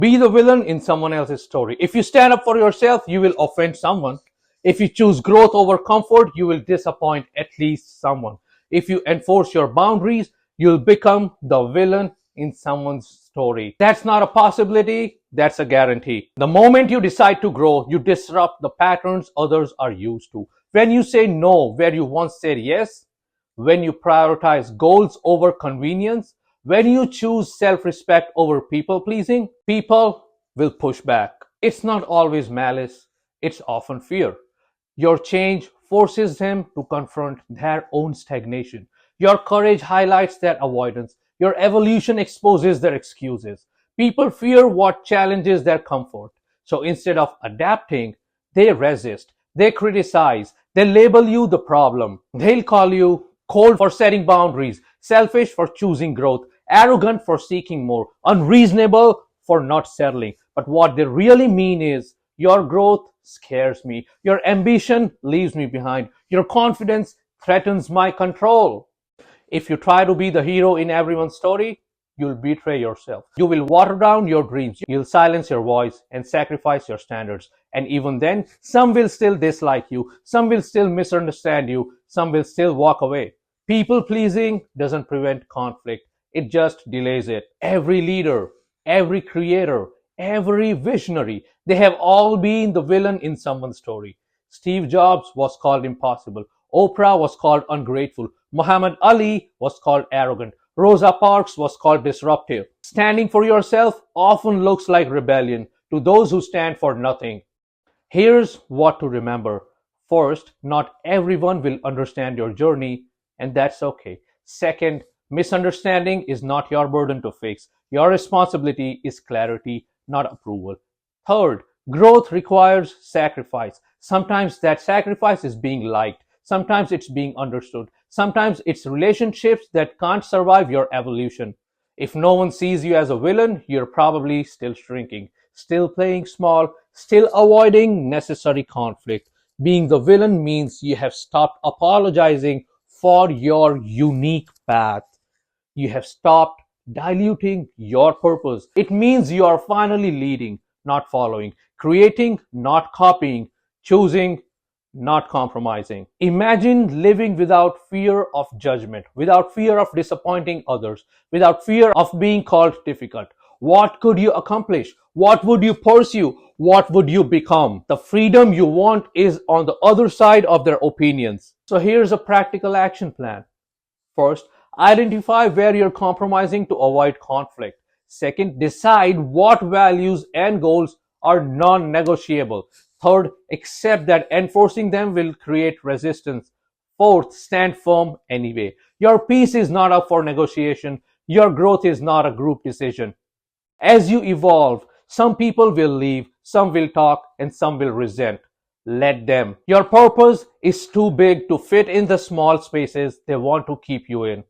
Be the villain in someone else's story. If you stand up for yourself, you will offend someone. If you choose growth over comfort, you will disappoint at least someone. If you enforce your boundaries, you'll become the villain in someone's story. That's not a possibility, that's a guarantee. The moment you decide to grow, you disrupt the patterns others are used to. When you say no where you once said yes, when you prioritize goals over convenience, when you choose self-respect over people-pleasing, people will push back. It's not always malice, it's often fear. Your change forces them to confront their own stagnation. Your courage highlights their avoidance. Your evolution exposes their excuses. People fear what challenges their comfort. So instead of adapting, they resist, they criticize, they label you the problem. They'll call you cold for setting boundaries, selfish for choosing growth, arrogant for seeking more, unreasonable for not settling. But what they really mean is, your growth scares me, your ambition leaves me behind, your confidence threatens my control. If you try to be the hero in everyone's story, you'll betray yourself. You will water down your dreams, you'll silence your voice and sacrifice your standards. And even then, some will still dislike you, some will still misunderstand you, some will still walk away. People pleasing doesn't prevent conflict, it just delays it. Every leader, every creator, every visionary, they have all been the villain in someone's story. Steve Jobs was called impossible. Oprah was called ungrateful. Muhammad Ali was called arrogant. Rosa Parks was called disruptive. Standing for yourself often looks like rebellion to those who stand for nothing. Here's what to remember. First, not everyone will understand your journey, and that's okay. Second, misunderstanding is not your burden to fix. Your responsibility is clarity, not approval. Third, growth requires sacrifice. Sometimes that sacrifice is being liked. Sometimes it's being understood. Sometimes it's relationships that can't survive your evolution. If no one sees you as a villain, you're probably still shrinking, still playing small, still avoiding necessary conflict. Being the villain means you have stopped apologizing for your unique path. You have stopped diluting your purpose. It means you are finally leading, not following, creating, not copying, choosing, not compromising. Imagine living without fear of judgment, without fear of disappointing others, without fear of being called difficult. What could you accomplish? What would you pursue? What would you become? The freedom you want is on the other side of their opinions. So here's a practical action plan. First, identify where you're compromising to avoid conflict. Second, decide what values and goals are non-negotiable. Third, accept that enforcing them will create resistance. Fourth, stand firm anyway. Your peace is not up for negotiation. Your growth is not a group decision. As you evolve, some people will leave, some will talk, and some will resent. Let them. Your purpose is too big to fit in the small spaces they want to keep you in.